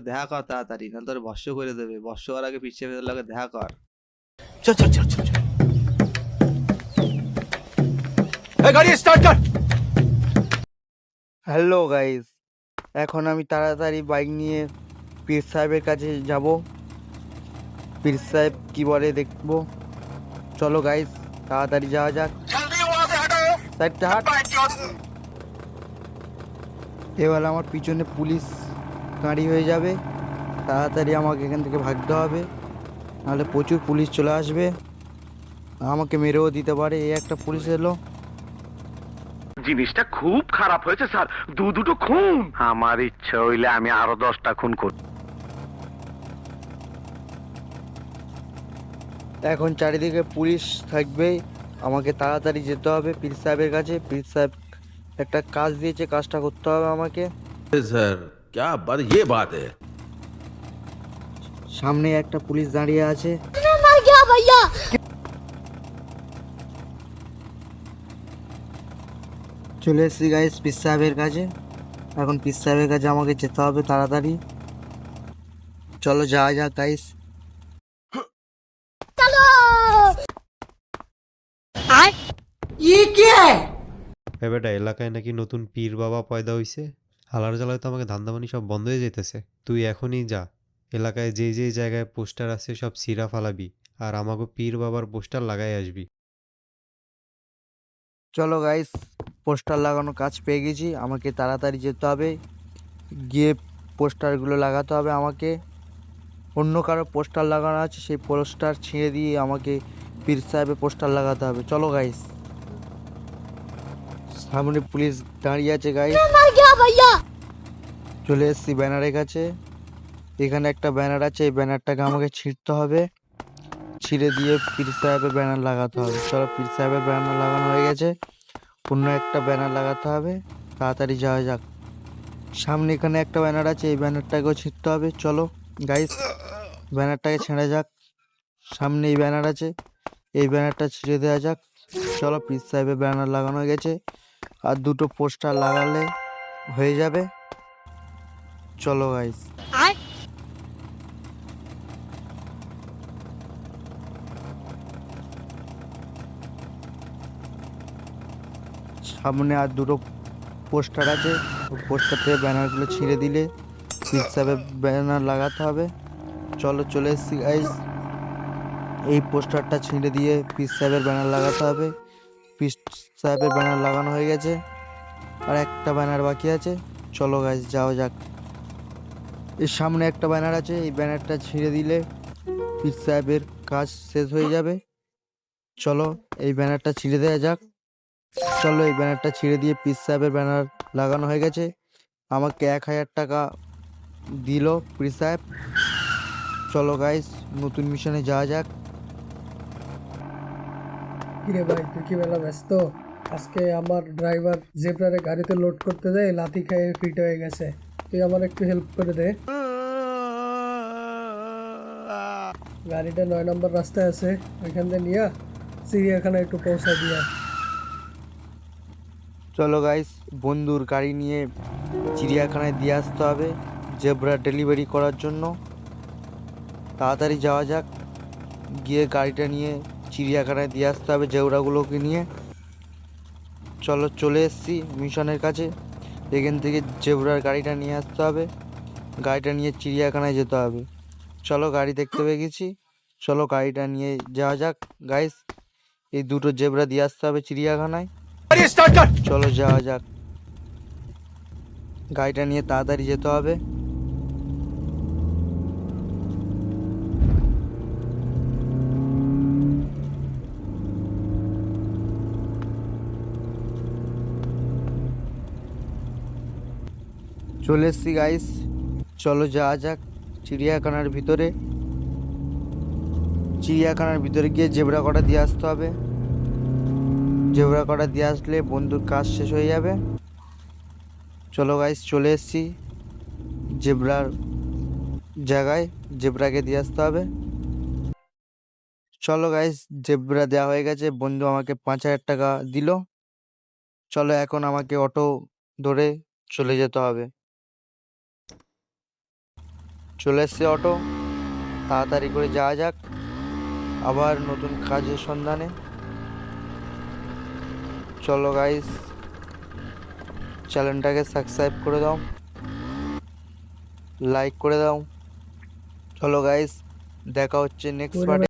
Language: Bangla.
দেখা কর তাড়াতাড়ি, নাহলে তোর ভস্য করে দেবে। ভস্য করার আগে পিছিয়ে ফেলে লাগে দেখা কর। चल चल चल चल चल ए, गाड़ी स्टार्ट कर। হ্যালো গাইস, এখন আমি তাড়াতাড়ি বাইক নিয়ে পীর সাহেবের কাছে যাব। পীর সাহেব কি বলে দেখবো। চলো গাইস, তাড়াতাড়ি যাওয়া যাক। সাইডটা হাট। এবার আমার পিছনে পুলিশ গাড়ি হয়ে যাবে, তাড়াতাড়ি আমাকে এখান থেকে ভাগতে হবে, নাহলে প্রচুর পুলিশ চলে আসবে, আমাকে মেরেও দিতে পারে। এই একটা পুলিশ এলো। জিনিসটা খুব খারাপ হয়েছে স্যার, দুটো খুন। আমার ইচ্ছা হইলে আমি আরো 10টা খুন করি। এখন চারিদিকে পুলিশ থাকবে, আমাকে তাড়াতাড়ি যেতে হবে পীর সাহেবের কাছে। পীর সাহেব একটা কাজ দিয়েছে, কাজটা করতে হবে আমাকে। सर क्या बात, ये बात है। সামনে একটা পুলিশ দাঁড়িয়ে আছে। চলে এসেছি গাইস পীর সাহেবের কাছে। এখন পীর সাহেবের কাছে আমাকে যেতে হবে তাড়াতাড়ি। চলো যাওয়া যাক গাইস। বেটা, এলাকায় নাকি নতুন পীর বাবা পয়দা হইছে। হালার জ্বালায় তো আমাকে ধান্দাবানি সব বন্ধ হয়ে যেতেছে। তুই এখনই যা, এলাকায় যে যে জায়গায় পোস্টার আছে সব ছিঁড়া ফালাবি, আর আমাকে পীর বাবার পোস্টার লাগাই আসবি। চলো গাইস, পোস্টার লাগানো কাজ পেয়ে গেছি, আমাকে তাড়াতাড়ি যেতে হবে, গিয়ে পোস্টারগুলো লাগাতে হবে আমাকে। অন্য কারো পোস্টার লাগানো আছে, সেই পোস্টার ছিঁড়ে দিয়ে আমাকে পীর সাহেবের পোস্টার লাগাতে হবে। চলো গাইস, সামনে পুলিশ দাঁড়িয়ে আছে গাইস। চলে এসেছি ব্যানারের কাছে। এখানে একটা ব্যানার আছে, এই ব্যানারটাকে আমাকে ছিঁড়তে হবে, ছিঁড়ে দিয়ে পীর সাহেবের ব্যানার লাগাতে হবে। চলো, পীর সাহেবের ব্যানার লাগানো হয়ে গেছে, অন্য একটা ব্যানার লাগাতে হবে, তাড়াতাড়ি যাওয়া যাক। সামনে এখানে একটা ব্যানার আছে, এই ব্যানারটাকেও ছিঁড়তে হবে। চলো গাইস, ব্যানারটাকে ছেঁড়া যাক। সামনে এই ব্যানার আছে, এই ব্যানারটা ছিঁড়ে দেওয়া যাক। চলো, পীর সাহেবের ব্যানার লাগানো হয়ে গেছে, আর দুটো পোস্টার লাগালে হয়ে যাবে। চলো গাইস, সামনে আর দুটো পোস্টার আছে, পোস্টার থেকে ব্যানারগুলো ছিঁড়ে দিলে পীর সাহেবের ব্যানার লাগাতে হবে। চলো, চলে এসেছি গাইস, এই পোস্টারটা ছিঁড়ে দিয়ে পীর সাহেবের ব্যানার লাগাতে হবে। পীর সাহেবের ব্যানার লাগানো হয়ে গেছে, আর একটা ব্যানার বাকি আছে। চলো গাইস, যাওয়া যাক। এর সামনে একটা ব্যানার আছে, এই ব্যানারটা ছিঁড়ে দিলে পীর সাহেবের কাজ শেষ হয়ে যাবে। চলো, এই ব্যানারটা ছিঁড়ে দেওয়া যাক। চলো, এই ব্যানারটা ছিঁড়ে দিয়ে পীর সাহেবের ব্যানার লাগানো হয়ে গেছে, আমাকে 1000 টাকা দিল পীর সাহেব। চলো গাইস, নতুন মিশনে যাওয়া যাক। কিরে ভাই, তুই কি বেলা ব্যস্ত? আজকে আমার ড্রাইভার জেব্রারে গাড়িতে লোড করতে যায়, লাথি খেয়ে ফিট হয়ে গেছে। তুই আমার একটু হেল্প করে দে। গাড়িটা 9 নম্বর রাস্তায় আছে, ওইখান দিয়ে নিয়ে চিড়িয়াখানা একটু পৌঁছা দিয়া। চলো গাইস, বন্ধুর গাড়ি নিয়ে চিড়িয়াখানায় দিয়ে আসতে হবে জেব্রা ডেলিভারি করার জন্য। তাড়াতাড়ি যাওয়া যাক, গিয়ে গাড়িটা নিয়ে চিড়িয়াখানায় দিয়ে আসতে হবে জেব্রাগুলোকে নিয়ে। চলো, চলে এসেছি মিশনের কাছে। এখান থেকে জেব্রার গাড়িটা নিয়ে আসতে হবে, গাড়িটা নিয়ে চিড়িয়াখানায় যেতে হবে। চলো, গাড়ি দেখতে পেয়ে গেছি, চলো গাড়িটা নিয়ে যাওয়া যাক গাইস। এই দুটো জেব্রা দিয়ে আসতে হবে চিড়িয়াখানায়। गाड़ी स्टार्ट कर। চলো যাওয়া যাক, গাড়িটা নিয়ে তাড়াতাড়ি যেতে হবে। চলে এসছি গাইস, চলো যাওয়া যাক চিড়িয়াখানার ভিতরে। চিড়িয়াখানার ভিতরে গিয়ে জেব্রা কটা দিয়ে আসতে হবে, জেব্রা কটা দিয়ে আসলে বন্ধুর কাজ শেষ হয়ে যাবে। চলো গাইস, চলে এসছি জেব্রার জায়গায়, জেব্রাকে দিয়ে আসতে হবে। চলো গাইস, জেব্রা দেওয়া হয়ে গেছে, বন্ধু আমাকে 5000 টাকা দিল। চলো, এখন আমাকে অটো ধরে চলে যেতে হবে। চলে এসছে অটো, তাড়াতাড়ি করে যাওয়া যাক আবার নতুন কাজের সন্ধানে। চলো গাইস, চ্যানেলটাকে সাবস্ক্রাইব করে দাও, লাইক করে দাও। চলো গাইস, দেখা হচ্ছে নেক্সট পার্টে।